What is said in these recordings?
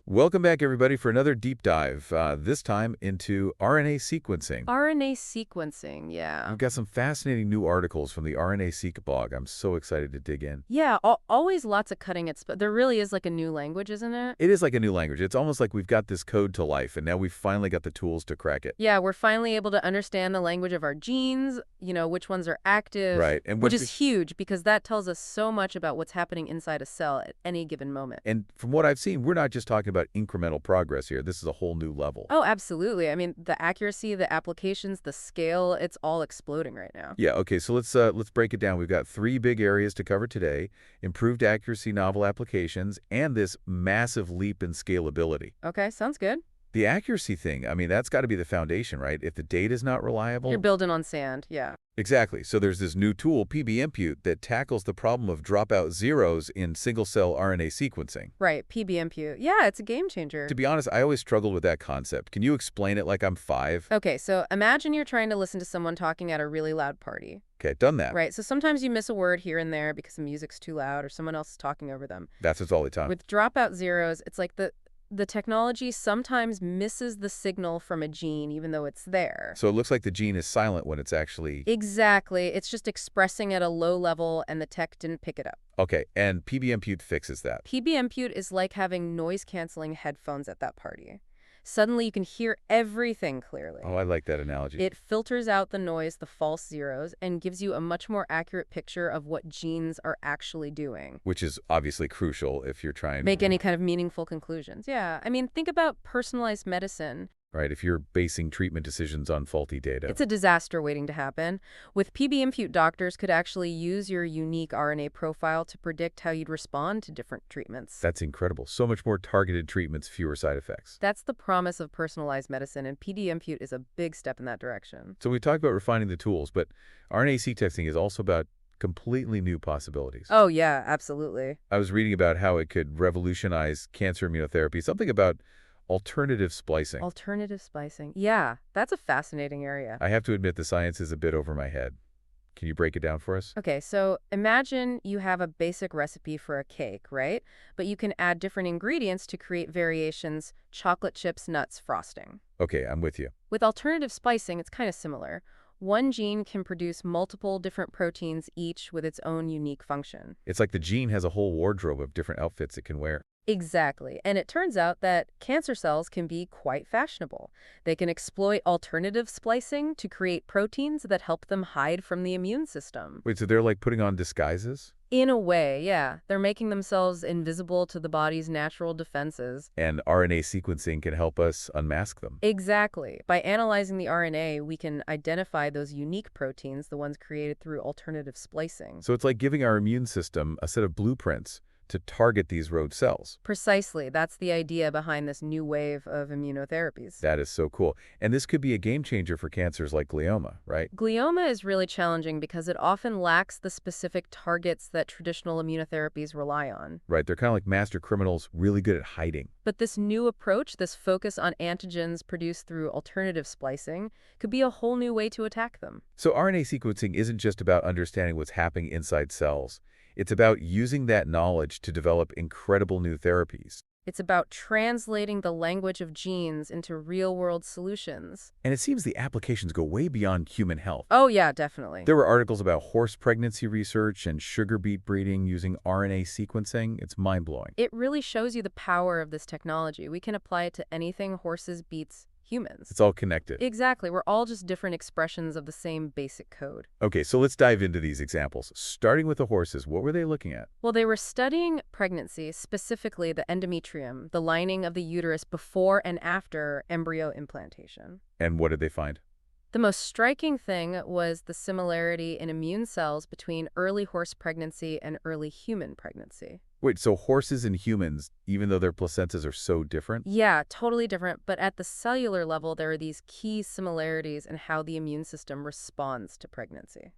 Welcome back, everybody, for another deep dive, this time into RNA sequencing. RNA sequencing, yeah. We've got some fascinating new articles from the RNA-Seq blog. I'm so excited to dig in. Yeah, always lots of cutting edge, but there really is like a new language, isn't it? It is like a new language. It's almost like we've got this code to life, and now we've finally got the tools to crack it. Yeah, we're finally able to understand the language of our genes, which ones are active. Right. And which is huge because that tells us so much about what's happening inside a cell at any given moment. And from what I've seen, we're not just talking about incremental progress here. This is a whole new level. Oh, absolutely. I mean, the accuracy, the applications, the scale, it's all exploding right now. Yeah, okay, so let's break it down. We've got three big areas to cover today: improved accuracy, novel applications, and this massive leap in scalability. Okay, sounds good. The accuracy thing, I mean, that's got to be the foundation, right? If the data is not reliable. You're building on sand, yeah. Exactly. So there's this new tool, PbImpute, that tackles the problem of dropout zeros in single-cell RNA sequencing. Right, PbImpute. Yeah, it's a game changer. To be honest, I always struggled with that concept. Can you explain it like I'm 5? Okay, so imagine you're trying to listen to someone talking at a really loud party. Okay, done that. Right, so sometimes you miss a word here and there because the music's too loud or someone else is talking over them. That's what's all the time. With dropout zeros, it's like the technology sometimes misses the signal from a gene even though it's there. So it looks like the gene is silent when it's actually... Exactly. It's just expressing at a low level and the tech didn't pick it up. Okay, and PbImpute fixes that. PbImpute is like having noise-canceling headphones at that party. Suddenly you can hear everything clearly. Oh, I like that analogy. It filters out the noise, the false zeros, and gives you a much more accurate picture of what genes are actually doing. Which is obviously crucial if you're trying to... Make any kind of meaningful conclusions. Yeah, I mean, think about personalized medicine. Right, if you're basing treatment decisions on faulty data. It's a disaster waiting to happen. With PbImpute, doctors could actually use your unique RNA profile to predict how you'd respond to different treatments. That's incredible. So much more targeted treatments, fewer side effects. That's the promise of personalized medicine, and PbImpute is a big step in that direction. So we talked about refining the tools, but RNA-seq testing is also about completely new possibilities. Oh, yeah, absolutely. I was reading about how it could revolutionize cancer immunotherapy, something about alternative splicing. Alternative splicing. Yeah, that's a fascinating area. I have to admit the science is a bit over my head. Can you break it down for us? Okay, so imagine you have a basic recipe for a cake, right? But you can add different ingredients to create variations: chocolate chips, nuts, frosting. Okay, I'm with you. With alternative splicing, it's kind of similar. One gene can produce multiple different proteins, each with its own unique function. It's like the gene has a whole wardrobe of different outfits it can wear. Exactly. And it turns out that cancer cells can be quite fashionable. They can exploit alternative splicing to create proteins that help them hide from the immune system. Wait, so they're like putting on disguises? In a way, yeah. They're making themselves invisible to the body's natural defenses. And RNA sequencing can help us unmask them. Exactly. By analyzing the RNA, we can identify those unique proteins, the ones created through alternative splicing. So it's like giving our immune system a set of blueprints to target these rogue cells. Precisely. That's the idea behind this new wave of immunotherapies. That is so cool. And this could be a game changer for cancers like glioma, right? Glioma is really challenging because it often lacks the specific targets that traditional immunotherapies rely on. Right, they're kind of like master criminals, really good at hiding. But this new approach, this focus on antigens produced through alternative splicing, could be a whole new way to attack them. So RNA sequencing isn't just about understanding what's happening inside cells. It's about using that knowledge to develop incredible new therapies. It's about translating the language of genes into real-world solutions. And it seems the applications go way beyond human health. Oh, yeah, definitely. There were articles about horse pregnancy research and sugar beet breeding using RNA sequencing. It's mind-blowing. It really shows you the power of this technology. We can apply it to anything horses, beets, humans. It's all connected. Exactly. We're all just different expressions of the same basic code. Okay, so let's dive into these examples. Starting with the horses, what were they looking at? Well, they were studying pregnancy, specifically the endometrium, the lining of the uterus before and after embryo implantation. And what did they find? The most striking thing was the similarity in immune cells between early horse pregnancy and early human pregnancy. Wait, so horses and humans, even though their placentas are so different? Yeah, totally different. But at the cellular level, there are these key similarities in how the immune system responds to pregnancy.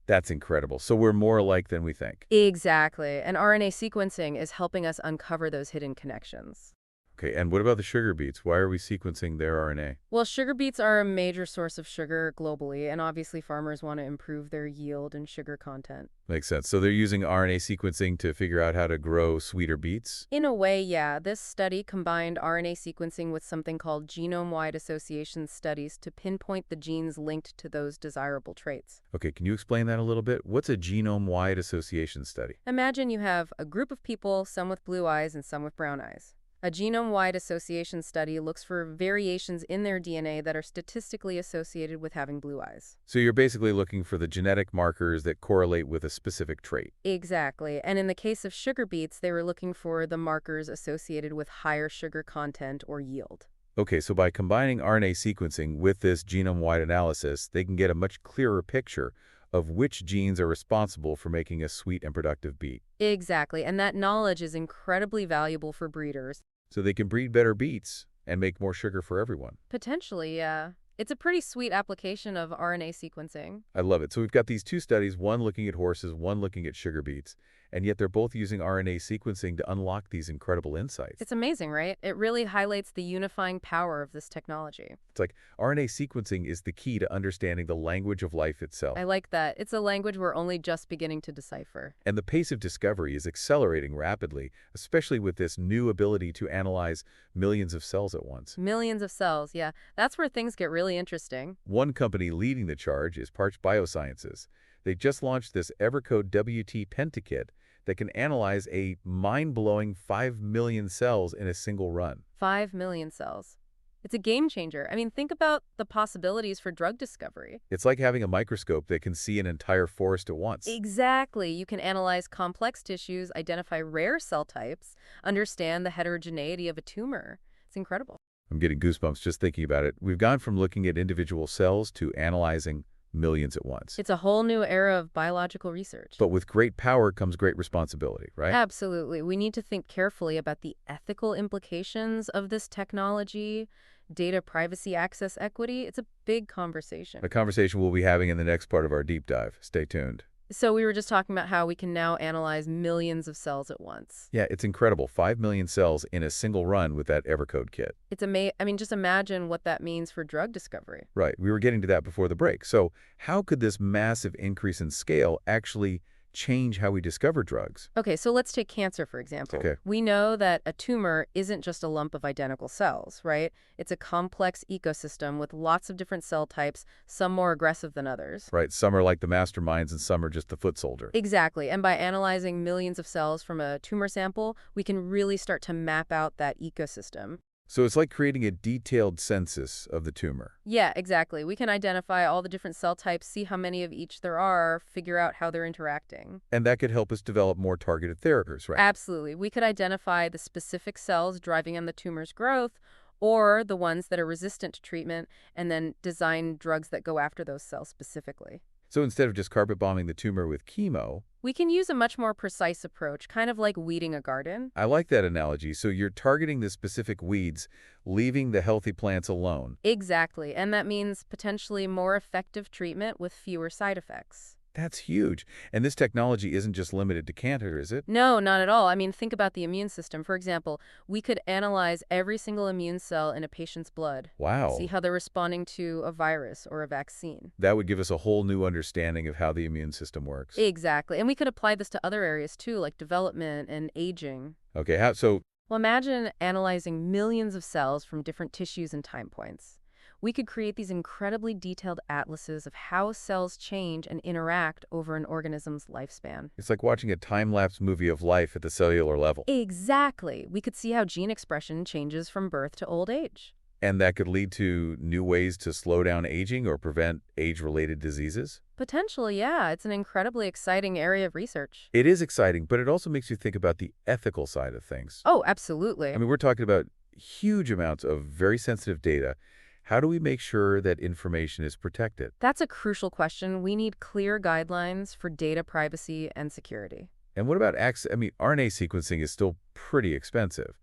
That's incredible. So we're more alike than we think. Exactly. And RNA sequencing is helping us uncover those hidden connections. Okay, and what about the sugar beets? Why are we sequencing their RNA? Well, sugar beets are a major source of sugar globally, and obviously farmers want to improve their yield and sugar content. Makes sense. So they're using RNA sequencing to figure out how to grow sweeter beets? In a way, yeah. This study combined RNA sequencing with something called genome-wide association studies to pinpoint the genes linked to those desirable traits. Okay, can you explain that a little bit? What's a genome-wide association study? Imagine you have a group of people, some with blue eyes and some with brown eyes. A genome-wide association study looks for variations in their DNA that are statistically associated with having blue eyes. So you're basically looking for the genetic markers that correlate with a specific trait. Exactly. And in the case of sugar beets, they were looking for the markers associated with higher sugar content or yield. Okay, so by combining RNA sequencing with this genome-wide analysis, they can get a much clearer picture of which genes are responsible for making a sweet and productive beet. Exactly. And that knowledge is incredibly valuable for breeders. So they can breed better beets and make more sugar for everyone. Potentially, yeah. It's a pretty sweet application of RNA sequencing. I love it. So we've got these two studies, one looking at horses, one looking at sugar beets, and yet they're both using RNA sequencing to unlock these incredible insights. It's amazing, right? It really highlights the unifying power of this technology. It's like RNA sequencing is the key to understanding the language of life itself. I like that. It's a language we're only just beginning to decipher. And the pace of discovery is accelerating rapidly, especially with this new ability to analyze millions of cells at once. Millions of cells, yeah. That's where things get really interesting. One company leading the charge is Parch Biosciences. They just launched this EverCode WT pentakit that can analyze a mind-blowing 5 million cells in a single run. 5 million cells. It's a game changer. I mean, think about the possibilities for drug discovery. It's like having a microscope that can see an entire forest at once. Exactly. You can analyze complex tissues, identify rare cell types, understand the heterogeneity of a tumor. It's incredible. I'm getting goosebumps just thinking about it. We've gone from looking at individual cells to analyzing millions at once. It's a whole new era of biological research. But with great power comes great responsibility, right? Absolutely. We need to think carefully about the ethical implications of this technology, data privacy, access equity. It's a big conversation. A conversation we'll be having in the next part of our deep dive. Stay tuned. So we were just talking about how we can now analyze millions of cells at once. Yeah, it's incredible. 5 million cells in a single run with that EverCode kit. It's I mean, just imagine what that means for drug discovery. Right. We were getting to that before the break. So how could this massive increase in scale actually change how we discover drugs? Okay, so let's take cancer, for example. Okay. We know that a tumor isn't just a lump of identical cells, right? It's a complex ecosystem with lots of different cell types, some more aggressive than others. Right. Some are like the masterminds and some are just the foot soldier. Exactly. And by analyzing millions of cells from a tumor sample, we can really start to map out that ecosystem. So it's like creating a detailed census of the tumor. Yeah, exactly. We can identify all the different cell types, see how many of each there are, figure out how they're interacting. And that could help us develop more targeted therapies, right? Absolutely. We could identify the specific cells driving on the tumor's growth or the ones that are resistant to treatment and then design drugs that go after those cells specifically. So instead of just carpet bombing the tumor with chemo, We can use a much more precise approach, kind of like weeding a garden. I like that analogy. So you're targeting the specific weeds, leaving the healthy plants alone. Exactly. And that means potentially more effective treatment with fewer side effects. That's huge. And this technology isn't just limited to cancer, is it? No, not at all. I mean, think about the immune system. For example, we could analyze every single immune cell in a patient's blood. Wow. See how they're responding to a virus or a vaccine. That would give us a whole new understanding of how the immune system works. Exactly. And we could apply this to other areas too, like development and aging. Okay, Well, imagine analyzing millions of cells from different tissues and time points. We could create these incredibly detailed atlases of how cells change and interact over an organism's lifespan. it's like watching a time-lapse movie of life at the cellular level. Exactly. We could see how gene expression changes from birth to old age. And that could lead to new ways to slow down aging or prevent age-related diseases? Potentially, yeah. It's an incredibly exciting area of research. It is exciting, but it also makes you think about the ethical side of things. Oh, absolutely. I mean, we're talking about huge amounts of very sensitive data. How do we make sure that information is protected? That's a crucial question. We need clear guidelines for data privacy and security. And what about access? I mean, RNA sequencing is still pretty expensive.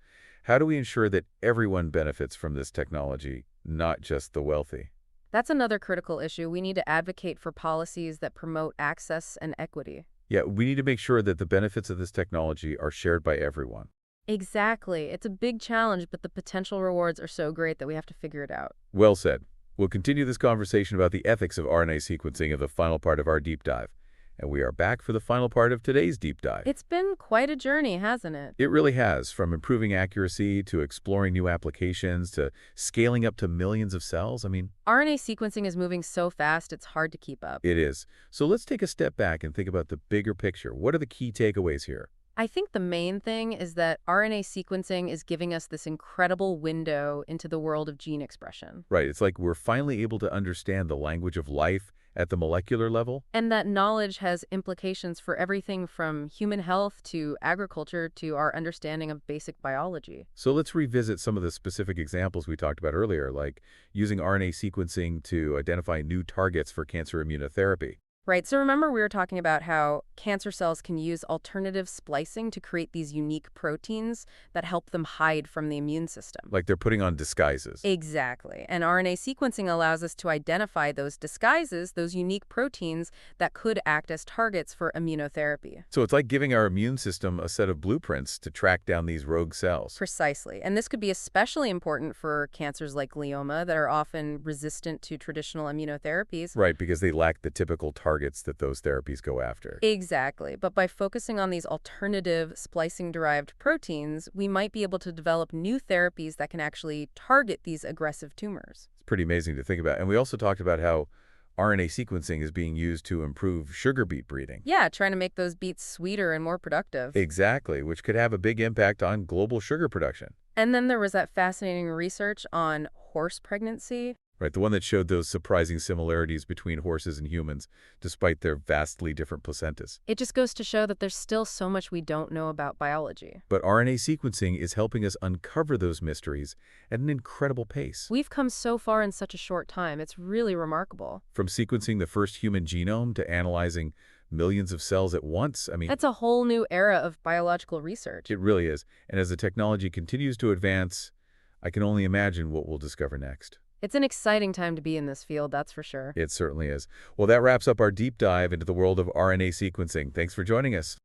How do we ensure that everyone benefits from this technology, not just the wealthy? That's another critical issue. We need to advocate for policies that promote access and equity. Yeah, we need to make sure that the benefits of this technology are shared by everyone. Exactly. It's a big challenge, but the potential rewards are so great that we have to figure it out. Well said. We'll continue this conversation about the ethics of RNA sequencing in the final part of our deep dive. And we are back for the final part of today's deep dive. It's been quite a journey, hasn't it? It really has, from improving accuracy to exploring new applications to scaling up to millions of cells. RNA sequencing is moving so fast, it's hard to keep up. It is. So let's take a step back and think about the bigger picture. What are the key takeaways here? I think the main thing is that RNA sequencing is giving us this incredible window into the world of gene expression. Right, it's like we're finally able to understand the language of life at the molecular level. And that knowledge has implications for everything from human health to agriculture to our understanding of basic biology. So let's revisit some of the specific examples we talked about earlier, like using RNA sequencing to identify new targets for cancer immunotherapy. Right, so remember we were talking about how cancer cells can use alternative splicing to create these unique proteins that help them hide from the immune system. Like they're putting on disguises. Exactly. And RNA sequencing allows us to identify those disguises, those unique proteins that could act as targets for immunotherapy. So it's like giving our immune system a set of blueprints to track down these rogue cells. Precisely. And this could be especially important for cancers like glioma that are often resistant to traditional immunotherapies. Right, because they lack the typical targets that those therapies go after. Exactly. But by focusing on these alternative splicing-derived proteins, we might be able to develop new therapies that can actually target these aggressive tumors. It's pretty amazing to think about. And we also talked about how RNA sequencing is being used to improve sugar beet breeding. Yeah, trying to make those beets sweeter and more productive. Exactly, which could have a big impact on global sugar production. And then there was that fascinating research on horse pregnancy. Right, the one that showed those surprising similarities between horses and humans, despite their vastly different placentas. It just goes to show that there's still so much we don't know about biology. But RNA sequencing is helping us uncover those mysteries at an incredible pace. We've come so far in such a short time. It's really remarkable. From sequencing the first human genome to analyzing millions of cells at once, That's a whole new era of biological research. it really is. And as the technology continues to advance, I can only imagine what we'll discover next. It's an exciting time to be in this field, that's for sure. It certainly is. Well, that wraps up our deep dive into the world of RNA sequencing. Thanks for joining us.